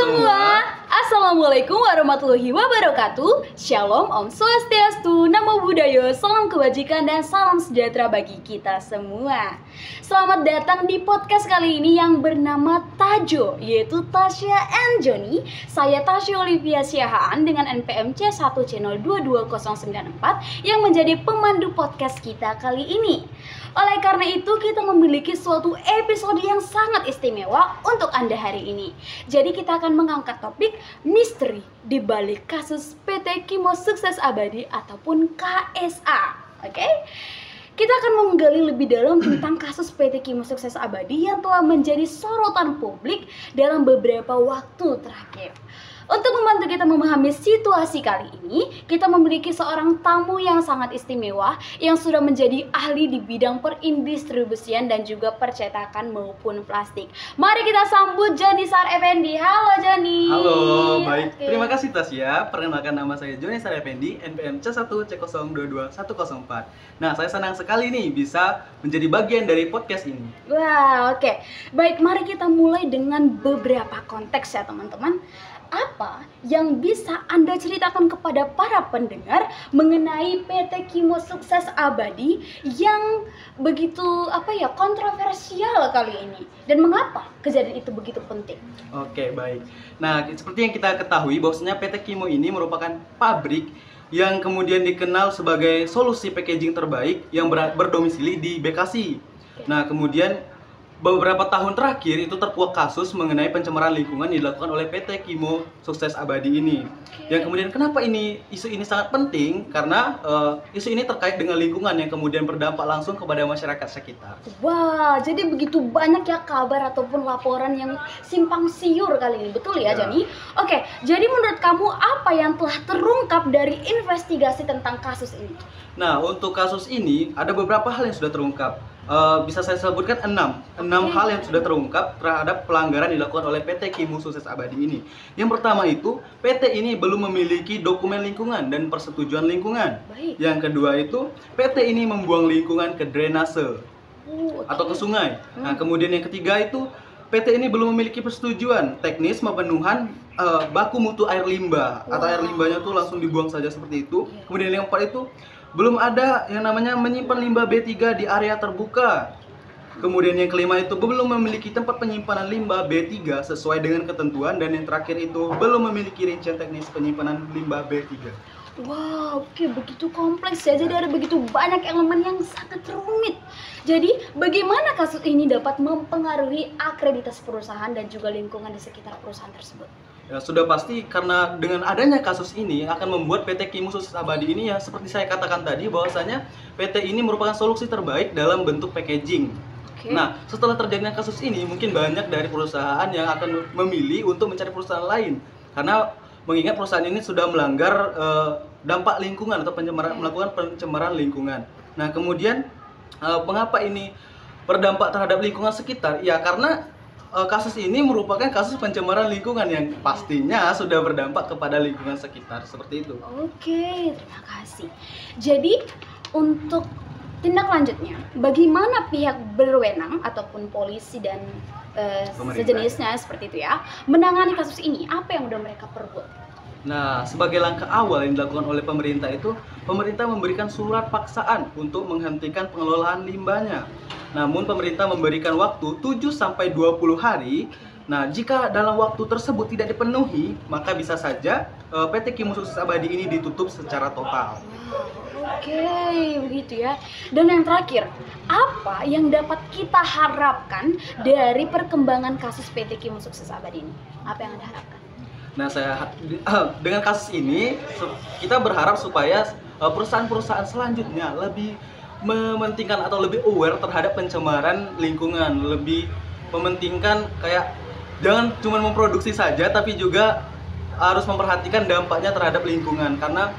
semua, Assalamualaikum warahmatullahi wabarakatuh. Shalom, Om Swastiastu, Namo Buddhaya, salam kebajikan dan salam sejahtera bagi kita semua. Selamat datang di podcast kali ini yang bernama Tajo, yaitu Tasya and Johnny. Saya Tasya Olivia Siahaan dengan NPM C1 channel 22094 yang menjadi pemandu podcast kita kali ini. Oleh karena itu kita memiliki suatu episode yang sangat istimewa untuk Anda hari ini. Jadi kita akan mengangkat topik misteri di balik kasus PT Kimo Sukses Abadi ataupun KSA. Oke? Kita akan menggali lebih dalam tentang kasus PT Kimo Sukses Abadi yang telah menjadi sorotan publik dalam beberapa waktu terakhir. Untuk membantu kita memahami situasi kali ini, kita memiliki seorang tamu yang sangat istimewa yang sudah menjadi ahli di bidang perindistribusian dan juga percetakan maupun plastik. Mari kita sambut Johnny Sar Effendi. Halo Johnny. Halo, baik. Okay. Terima kasih Tasya. Perkenalkan nama saya Johnny Sar Effendi, NPM C1 C022104. Nah, saya senang sekali nih bisa menjadi bagian dari podcast ini. Wah, oke. Baik, mari kita mulai dengan beberapa konteks ya teman-teman. Apa yang bisa Anda ceritakan kepada para pendengar mengenai PT Kimo Sukses Abadi yang begitu kontroversial kali ini, dan mengapa kejadian itu begitu penting? Oke, baik. Nah, seperti yang kita ketahui bahwasanya PT Kimo ini merupakan pabrik yang kemudian dikenal sebagai solusi packaging terbaik yang berdomisili di Bekasi. Nah, kemudian beberapa tahun terakhir itu terkuak kasus mengenai pencemaran lingkungan yang dilakukan oleh PT Kimo Sukses Abadi ini. Yang kemudian kenapa isu ini sangat penting? Karena isu ini terkait dengan lingkungan yang kemudian berdampak langsung kepada masyarakat sekitar. Wah, jadi begitu banyak ya kabar ataupun laporan yang simpang siur kali ini, betul ya Johnny? Oke, jadi menurut kamu apa yang telah terungkap dari investigasi tentang kasus ini? Nah, untuk kasus ini ada beberapa hal yang sudah terungkap. Bisa saya sebutkan 6 hal yang sudah terungkap terhadap pelanggaran dilakukan oleh PT Kimo Sukses Abadi ini. Yang pertama itu, PT ini belum memiliki dokumen lingkungan dan persetujuan lingkungan. Baik. Yang kedua itu, PT ini membuang lingkungan ke drainase atau ke sungai. Nah, kemudian yang ketiga itu, PT ini belum memiliki persetujuan teknis pemenuhan baku mutu air limbah. Atau air limbahnya tuh langsung dibuang saja seperti itu. Kemudian yang keempat itu, belum ada yang namanya menyimpan limbah B3 di area terbuka. Kemudian yang kelima itu belum memiliki tempat penyimpanan limbah B3 sesuai dengan ketentuan. Dan yang terakhir itu belum memiliki rincian teknis penyimpanan limbah B3. Wow, oke, begitu kompleks ya. Jadi ada begitu banyak elemen yang sangat rumit. Jadi bagaimana kasus ini dapat mempengaruhi akreditas perusahaan dan juga lingkungan di sekitar perusahaan tersebut? Ya, sudah pasti karena dengan adanya kasus ini akan membuat PT Kimo Sukses Abadi ini ya seperti saya katakan tadi bahwasanya PT ini merupakan solusi terbaik dalam bentuk packaging. Nah, setelah terjadinya kasus ini mungkin banyak dari perusahaan yang akan memilih untuk mencari perusahaan lain karena mengingat perusahaan ini sudah melanggar dampak lingkungan atau melakukan pencemaran lingkungan. Nah, kemudian mengapa ini berdampak terhadap lingkungan sekitar? Ya karena kasus ini merupakan kasus pencemaran lingkungan yang pastinya sudah berdampak kepada lingkungan sekitar, seperti itu. Oke, terima kasih. Jadi untuk tindak lanjutnya, bagaimana pihak berwenang ataupun polisi dan sejenisnya seperti itu ya menangani kasus ini? Apa yang udah mereka perbuat? Nah, sebagai langkah awal yang dilakukan oleh pemerintah itu, pemerintah memberikan surat paksaan untuk menghentikan pengelolaan limbahnya. Namun pemerintah memberikan waktu 7-20 hari. Nah, jika dalam waktu tersebut tidak dipenuhi, maka bisa saja PT Kimo Sukses Abadi ini ditutup secara total. Oke, begitu ya. Dan yang terakhir, apa yang dapat kita harapkan dari perkembangan kasus PT Kimo Sukses Abadi ini? Apa yang Anda harapkan? Nah, dengan kasus ini kita berharap supaya perusahaan-perusahaan selanjutnya lebih mementingkan atau lebih aware terhadap pencemaran lingkungan, lebih mementingkan kayak jangan cuma memproduksi saja tapi juga harus memperhatikan dampaknya terhadap lingkungan karena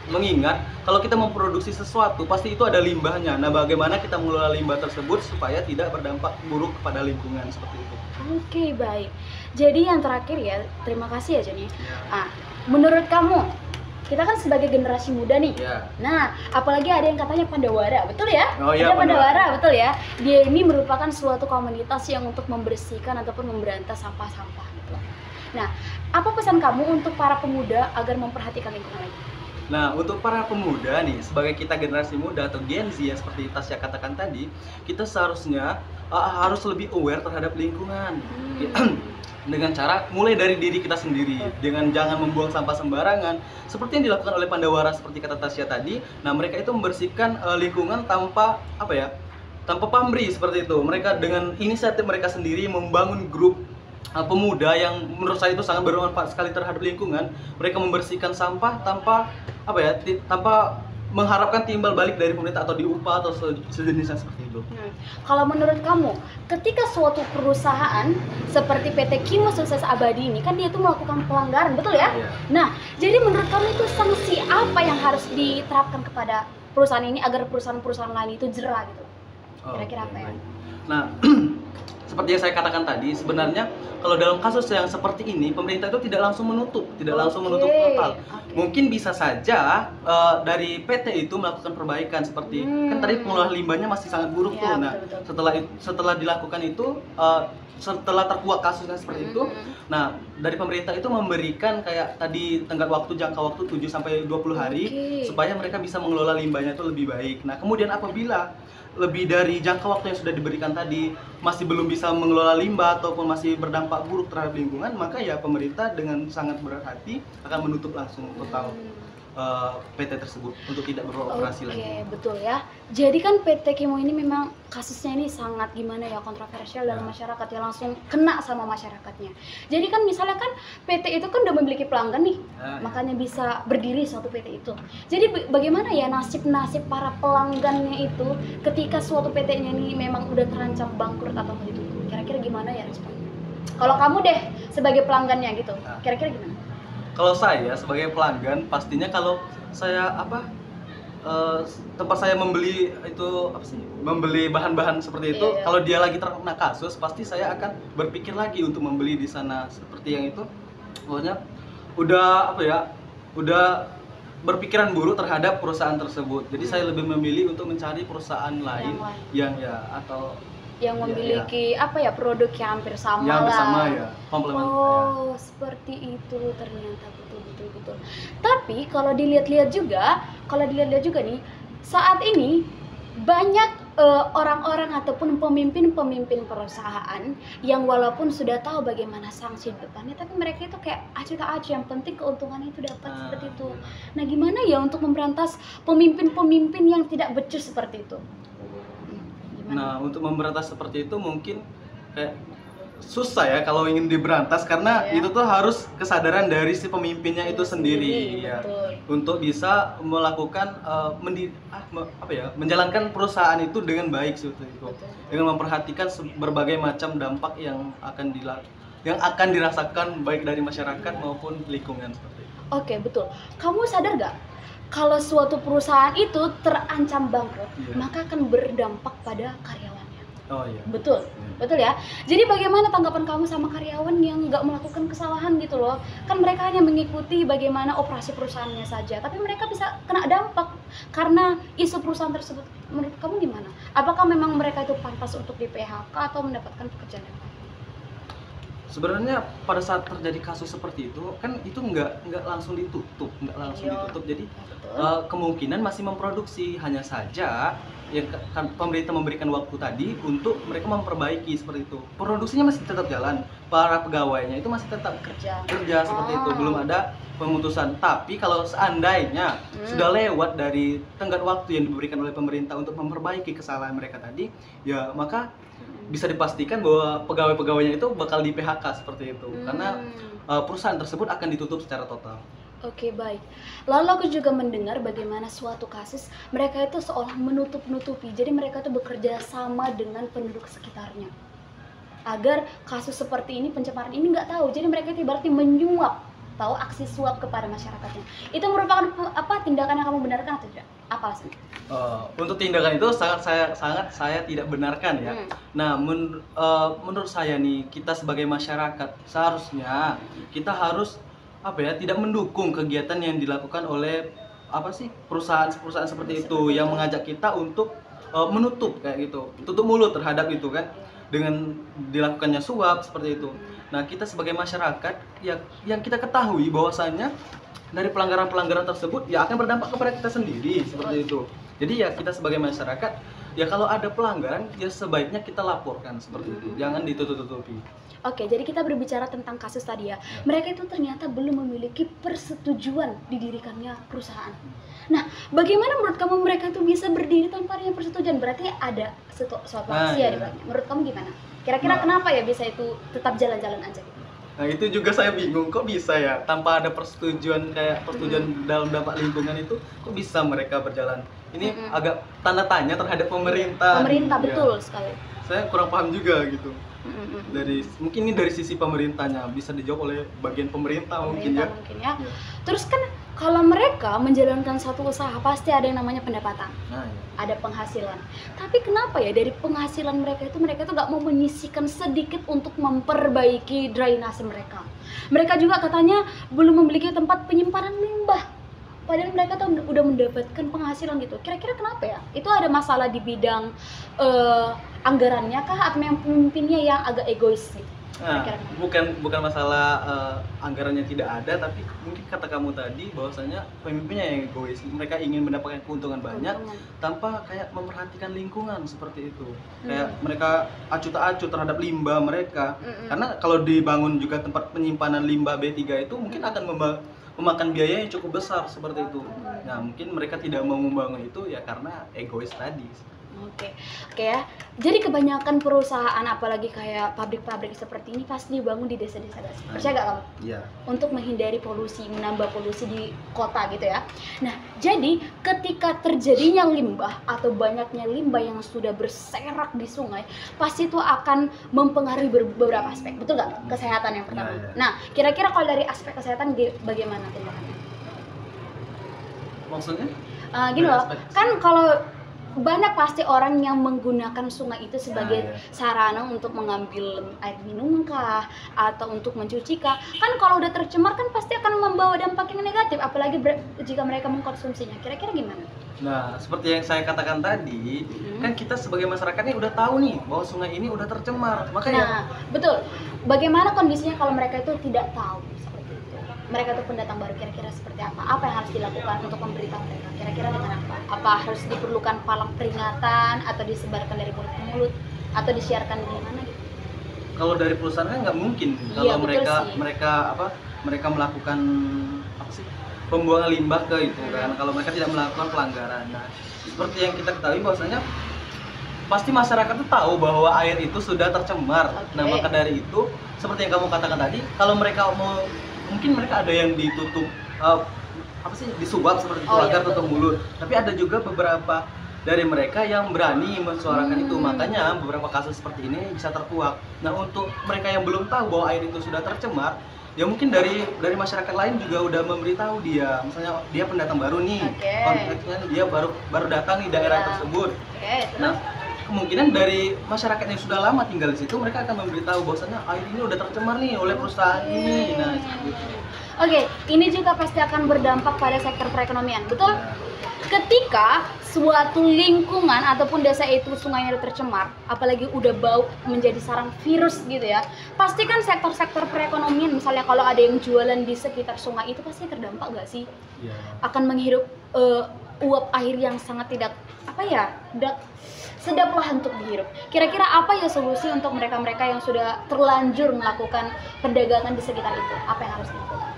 mengingat kalau kita memproduksi sesuatu pasti itu ada limbahnya. Nah, bagaimana kita mengelola limbah tersebut supaya tidak berdampak buruk kepada lingkungan seperti itu. Oke, baik. Jadi yang terakhir ya, terima kasih ya Johnny. Menurut kamu, kita kan sebagai generasi muda nih. Nah, apalagi ada yang katanya Pandawara, betul ya? Oh iya, ada Pandawara, betul ya? Dia ini merupakan suatu komunitas yang untuk membersihkan ataupun memberantas sampah-sampah gitu. Nah, apa pesan kamu untuk para pemuda agar memperhatikan lingkungan lagi? Nah, untuk para pemuda nih, sebagai kita generasi muda atau Gen Z ya seperti Tasya katakan tadi, kita seharusnya harus lebih aware terhadap lingkungan. Dengan cara mulai dari diri kita sendiri, dengan jangan membuang sampah sembarangan seperti yang dilakukan oleh Pandawara seperti kata Tasya tadi. Nah, mereka itu membersihkan lingkungan tanpa tanpa pamrih seperti itu. Mereka dengan inisiatif mereka sendiri membangun grup pemuda yang menurut saya itu sangat bermanfaat sekali terhadap lingkungan. Mereka membersihkan sampah tanpa tanpa mengharapkan timbal balik dari pemerintah atau diupah atau sejenisnya seperti itu. Kalau menurut kamu, ketika suatu perusahaan seperti PT Kimo Sukses Abadi ini kan dia itu melakukan pelanggaran, betul ya? Iya. Nah, jadi menurut kamu itu sanksi apa yang harus diterapkan kepada perusahaan ini agar perusahaan-perusahaan lain itu jerah gitu? Kira-kira apa ya? Nah, seperti yang saya katakan tadi, sebenarnya kalau dalam kasus yang seperti ini, pemerintah itu tidak langsung menutup total. Mungkin bisa saja dari PT itu melakukan perbaikan seperti kan tadi pengolahan limbahnya masih sangat buruk tuh. Nah, setelah dilakukan itu, setelah terkuak kasusnya seperti itu, nah dari pemerintah itu memberikan kayak tadi jangka waktu 7 sampai 20 hari supaya mereka bisa mengelola limbahnya itu lebih baik. Nah, kemudian apabila lebih dari jangka waktu yang sudah diberikan tadi masih belum bisa mengelola limbah ataupun masih berdampak buruk terhadap lingkungan, maka ya pemerintah dengan sangat berat hati akan menutup langsung total PT tersebut untuk tidak beroperasi lagi. Oke, betul ya. Jadi kan PT Kimo ini memang kasusnya ini sangat gimana ya, kontroversial dalam masyarakat ya, langsung kena sama masyarakatnya. Jadi kan misalnya kan PT itu kan udah memiliki pelanggan nih, makanya bisa berdiri suatu PT itu. Jadi bagaimana ya nasib para pelanggannya itu ketika suatu PT-nya ini memang udah terancam bangkrut atau gitu? Kira-kira gimana ya responnya? Kalau kamu deh sebagai pelanggannya gitu, kira-kira gimana? Kalau saya sebagai pelanggan, pastinya kalau saya tempat saya membeli membeli bahan-bahan seperti itu, kalau dia lagi terkena kasus, pasti saya akan berpikir lagi untuk membeli di sana seperti yang itu. Pokoknya udah berpikiran buruk terhadap perusahaan tersebut. Jadi saya lebih memilih untuk mencari perusahaan lain yang memiliki produk yang hampir sama komplement. Seperti itu ternyata, betul. Tapi kalau dilihat-lihat juga nih, saat ini banyak orang-orang ataupun pemimpin perusahaan yang walaupun sudah tahu bagaimana sanksi di depannya, tapi mereka itu kayak acuh tak acuh, yang penting keuntungannya itu dapat seperti itu. Nah, gimana ya untuk memberantas pemimpin yang tidak becus seperti itu? Nah, untuk memberantas seperti itu mungkin kayak susah ya kalau ingin diberantas, karena itu tuh harus kesadaran dari si pemimpinnya itu sendiri ya, untuk bisa melakukan menjalankan perusahaan itu dengan baik seperti itu, dengan memperhatikan berbagai macam dampak yang akan dirasakan baik dari masyarakat maupun lingkungan seperti itu. Oke, betul. Kamu sadar nggak kalau suatu perusahaan itu terancam bangkrut, maka akan berdampak pada karyawannya. Oh iya. Betul ya. Jadi bagaimana tanggapan kamu sama karyawan yang nggak melakukan kesalahan gitu loh? Kan mereka hanya mengikuti bagaimana operasi perusahaannya saja, tapi mereka bisa kena dampak karena isu perusahaan tersebut. Menurut kamu gimana? Apakah memang mereka itu pantas untuk di PHK atau mendapatkan pekerjaan yang lain? Sebenarnya pada saat terjadi kasus seperti itu kan itu nggak langsung ditutup, jadi kemungkinan masih memproduksi, hanya saja ya pemerintah memberikan waktu tadi untuk mereka memperbaiki seperti itu. Produksinya masih tetap jalan, para pegawainya itu masih tetap kerja seperti itu, belum ada pemutusan. Tapi kalau seandainya sudah lewat dari tenggat waktu yang diberikan oleh pemerintah untuk memperbaiki kesalahan mereka tadi, ya maka bisa dipastikan bahwa pegawai-pegawainya itu bakal di PHK seperti itu, karena perusahaan tersebut akan ditutup secara total. Oke, baik. Lalu aku juga mendengar bagaimana suatu kasus mereka itu seolah menutup-nutupi, jadi mereka itu bekerja sama dengan penduduk sekitarnya agar kasus seperti ini, pencemaran ini nggak tahu. Jadi mereka itu berarti menyuap, tahu aksi suap kepada masyarakatnya. Itu merupakan tindakan yang kamu benarkan atau tidak? Apa alasannya? Untuk tindakan itu sangat saya tidak benarkan ya. Nah, menurut saya nih, kita sebagai masyarakat seharusnya kita harus tidak mendukung kegiatan yang dilakukan oleh perusahaan seperti itu yang mengajak kita untuk menutup kayak gitu, tutup mulut terhadap itu kan. dengan dilakukannya suap seperti itu. Nah, kita sebagai masyarakat yang kita ketahui bahwasannya dari pelanggaran-pelanggaran tersebut ya akan berdampak kepada kita sendiri seperti itu. Jadi ya kita sebagai masyarakat ya kalau ada pelanggaran ya sebaiknya kita laporkan seperti itu. Jangan ditutup-tutupi. Oke, jadi kita berbicara tentang kasus tadi ya. Mereka itu ternyata belum memiliki persetujuan didirikannya perusahaan. Nah, bagaimana menurut kamu mereka itu bisa berdiri tanpa adanya persetujuan? Berarti ada suatu aksi ya di belakangnya. Menurut kamu gimana? Kira-kira kenapa ya bisa itu tetap jalan-jalan aja gitu? Nah, itu juga saya bingung, kok bisa ya tanpa ada persetujuan dalam dampak lingkungan itu kok bisa mereka berjalan? Ini agak tanda tanya terhadap pemerintah. Pemerintah betul sekali. Saya kurang paham juga gitu. Mungkin ini dari sisi pemerintahnya bisa dijawab oleh bagian pemerintah mungkin ya. Terus kan kalau mereka menjalankan satu usaha pasti ada yang namanya pendapatan, ada penghasilan. Tapi kenapa ya dari penghasilan mereka itu nggak mau menyisihkan sedikit untuk memperbaiki drainase mereka? Mereka juga katanya belum memiliki tempat penyimpanan limbah. Padahal mereka tuh udah mendapatkan penghasilan gitu. Kira-kira kenapa ya? Itu ada masalah di bidang anggarannya kah atau yang pemimpinnya yang agak egois gitu? Nah, bukan masalah anggarannya tidak ada, tapi mungkin kata kamu tadi bahwasanya pemimpinnya yang egois. Mereka ingin mendapatkan keuntungan banyak tanpa kayak memperhatikan lingkungan seperti itu. Kayak mereka acuh tak acuh terhadap limbah mereka. Karena kalau dibangun juga tempat penyimpanan limbah B3 itu mungkin akan memakan biaya yang cukup besar seperti itu. Nah, mungkin mereka tidak mau membangun itu ya karena egois tadi. Oke ya. Jadi kebanyakan perusahaan apalagi kayak pabrik-pabrik seperti ini pasti dibangun di desa-desa. Percaya gak kamu? Iya. Untuk menghindari polusi, menambah polusi di kota gitu ya. Nah, jadi ketika terjadinya limbah atau banyaknya limbah yang sudah berserak di sungai, pasti itu akan mempengaruhi beberapa aspek. Betul gak? Kesehatan yang pertama. Nah, kira-kira kalau dari aspek kesehatan bagaimana tindakannya? Maksudnya? Gini loh, kan kalau banyak pasti orang yang menggunakan sungai itu sebagai sarana untuk mengambil air minum kah atau untuk mencuci kah. Kan kalau udah tercemar kan pasti akan membawa dampak yang negatif, apalagi jika mereka mengkonsumsinya. Kira-kira gimana? Nah, seperti yang saya katakan tadi, kan kita sebagai masyarakatnya udah tahu nih bahwa sungai ini udah tercemar. Makanya betul. Bagaimana kondisinya kalau mereka itu tidak tahu seperti itu? Mereka itu pendatang baru, kira-kira seperti apa? Apa yang harus dilakukan untuk memberitahu mereka? Kira-kira dengan apa? Apa harus diperlukan palang peringatan atau disebarkan dari mulut ke mulut atau disiarkan di mana gitu? Kalau dari perusahaan kan nggak mungkin kalau mereka melakukan pembuangan limbah ke itu kan, kalau mereka tidak melakukan pelanggaran. Nah, seperti yang kita ketahui bahwasanya pasti masyarakat tuh tahu bahwa air itu sudah tercemar. Nah, maka dari itu seperti yang kamu katakan tadi, kalau mereka mau, mungkin mereka ada yang ditutup disuap seperti itu agar tutup mulut. Tapi ada juga beberapa dari mereka yang berani mensuarakan itu, makanya beberapa kasus seperti ini bisa terkuak. Nah, untuk mereka yang belum tahu bahwa air itu sudah tercemar, ya mungkin dari masyarakat lain juga udah memberitahu dia, misalnya dia pendatang baru nih, konteksnya dia baru datang di daerah tersebut. Nah, kemungkinan dari masyarakat yang sudah lama tinggal di situ, mereka akan memberitahu bahwasanya air ini udah tercemar nih oleh perusahaan ini. Nah, Oke, ini juga pasti akan berdampak pada sektor perekonomian, betul? Ketika suatu lingkungan ataupun desa itu sungainya tercemar, apalagi udah bau menjadi sarang virus gitu ya, pasti kan sektor-sektor perekonomian, misalnya kalau ada yang jualan di sekitar sungai itu pasti terdampak nggak sih? Akan menghirup uap air yang sangat tidak sedaplah untuk dihirup. Kira-kira apa ya solusi untuk mereka-mereka yang sudah terlanjur melakukan perdagangan di sekitar itu? Apa yang harus dilakukan?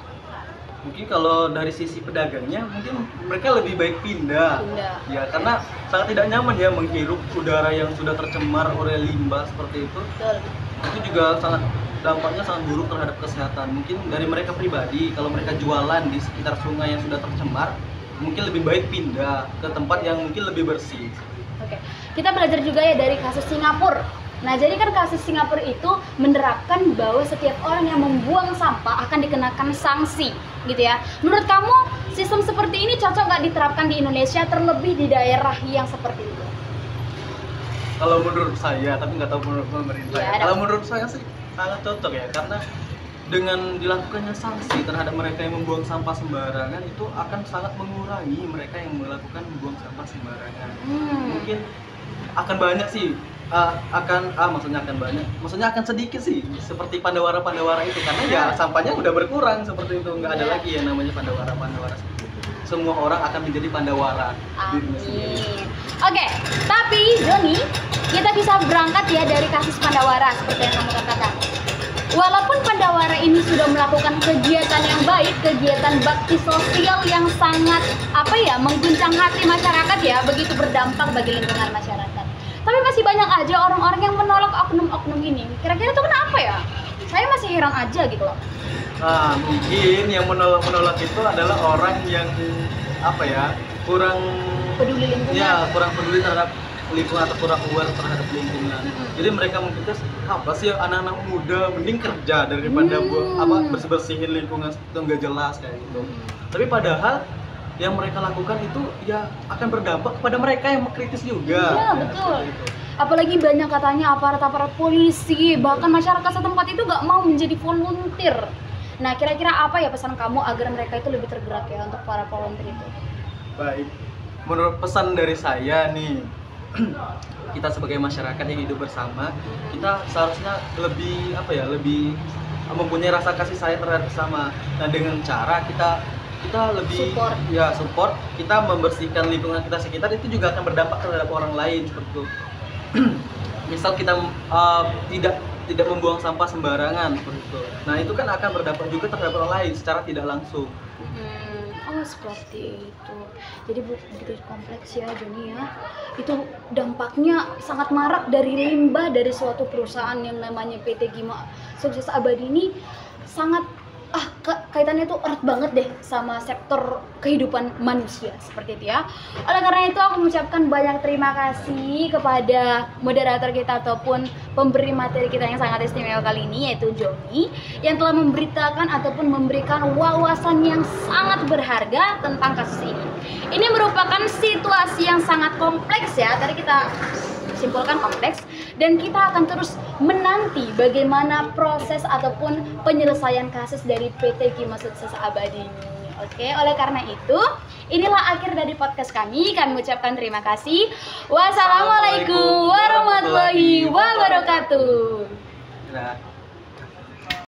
Mungkin kalau dari sisi pedagangnya, mungkin mereka lebih baik pindah. Ya, karena sangat tidak nyaman ya menghirup udara yang sudah tercemar oleh limbah seperti itu. Itu juga dampaknya sangat buruk terhadap kesehatan. Mungkin dari mereka pribadi, kalau mereka jualan di sekitar sungai yang sudah tercemar, mungkin lebih baik pindah ke tempat yang mungkin lebih bersih. Oke, kita belajar juga ya dari kasus Singapura. Nah, jadi kan kasus Singapura itu menerapkan bahwa setiap orang yang membuang sampah akan dikenakan sanksi, gitu ya. Menurut kamu, sistem seperti ini cocok nggak diterapkan di Indonesia, terlebih di daerah yang seperti itu? Kalau menurut saya, tapi nggak tahu menurut pemerintah. Kalau menurut saya sih sangat cocok ya, karena dengan dilakukannya sanksi terhadap mereka yang membuang sampah sembarangan itu akan sangat mengurangi mereka yang melakukan membuang sampah sembarangan. Mungkin akan banyak sih maksudnya akan banyak, maksudnya akan sedikit sih, seperti pandawara itu, karena ya sampahnya udah berkurang seperti itu, nggak ada lagi yang namanya pandawara seperti itu. Semua orang akan menjadi pandawara. Amin. Oke, tapi Joni, kita bisa berangkat ya dari kasus pandawara seperti yang kamu katakan. Walaupun pandawara ini sudah melakukan kegiatan yang baik, kegiatan bakti sosial yang sangat mengguncang hati masyarakat ya, begitu berdampak bagi lingkungan masyarakat. Tapi masih banyak aja orang-orang yang menolak oknum-oknum ini. Kira-kira itu kenapa ya? Saya masih heran aja gitu loh. Nah, mungkin yang menolak itu adalah orang yang kurang peduli lingkungan. Ya, kurang peduli terhadap lingkungan atau kurang aware terhadap lingkungan. Jadi mereka mungkin apa sih anak-anak muda mending kerja daripada bersih-bersihin lingkungan itu nggak jelas kayak gitu. Tapi padahal yang mereka lakukan itu ya akan berdampak kepada mereka yang kritis juga. Iya, betul. Apalagi banyak katanya aparat polisi, bahkan masyarakat setempat itu nggak mau menjadi volunteer. Nah, kira-kira apa ya pesan kamu agar mereka itu lebih tergerak ya untuk para volunteer itu? Baik, menurut pesan dari saya nih, kita sebagai masyarakat yang hidup bersama, kita seharusnya lebih mempunyai rasa kasih sayang terhadap sesama. Nah, dengan cara kita lebih support, kita membersihkan lingkungan kita sekitar, itu juga akan berdampak terhadap orang lain seperti itu. Misal kita tidak membuang sampah sembarangan seperti itu. Nah, itu kan akan berdampak juga terhadap orang lain secara tidak langsung. Oh, seperti itu. Jadi begitu kompleks ya, Joni ya. Itu dampaknya sangat marak dari limbah dari suatu perusahaan yang namanya PT Gima Sukses Abadi ini sangat kaitannya tuh erat banget deh sama sektor kehidupan manusia seperti itu ya. Oleh karena itu aku mengucapkan banyak terima kasih kepada moderator kita ataupun pemberi materi kita yang sangat istimewa kali ini, yaitu Joni, yang telah memberitakan ataupun memberikan wawasan yang sangat berharga tentang kasus ini. Ini merupakan situasi yang sangat kompleks ya, tadi kita simpulkan kompleks, dan kita akan terus menanti bagaimana proses ataupun penyelesaian kasus dari PT Gima Sukses Abadi ini. Oke, oleh karena itu inilah akhir dari podcast kami. Kami ucapkan terima kasih. Wassalamualaikum warahmatullahi wabarakatuh.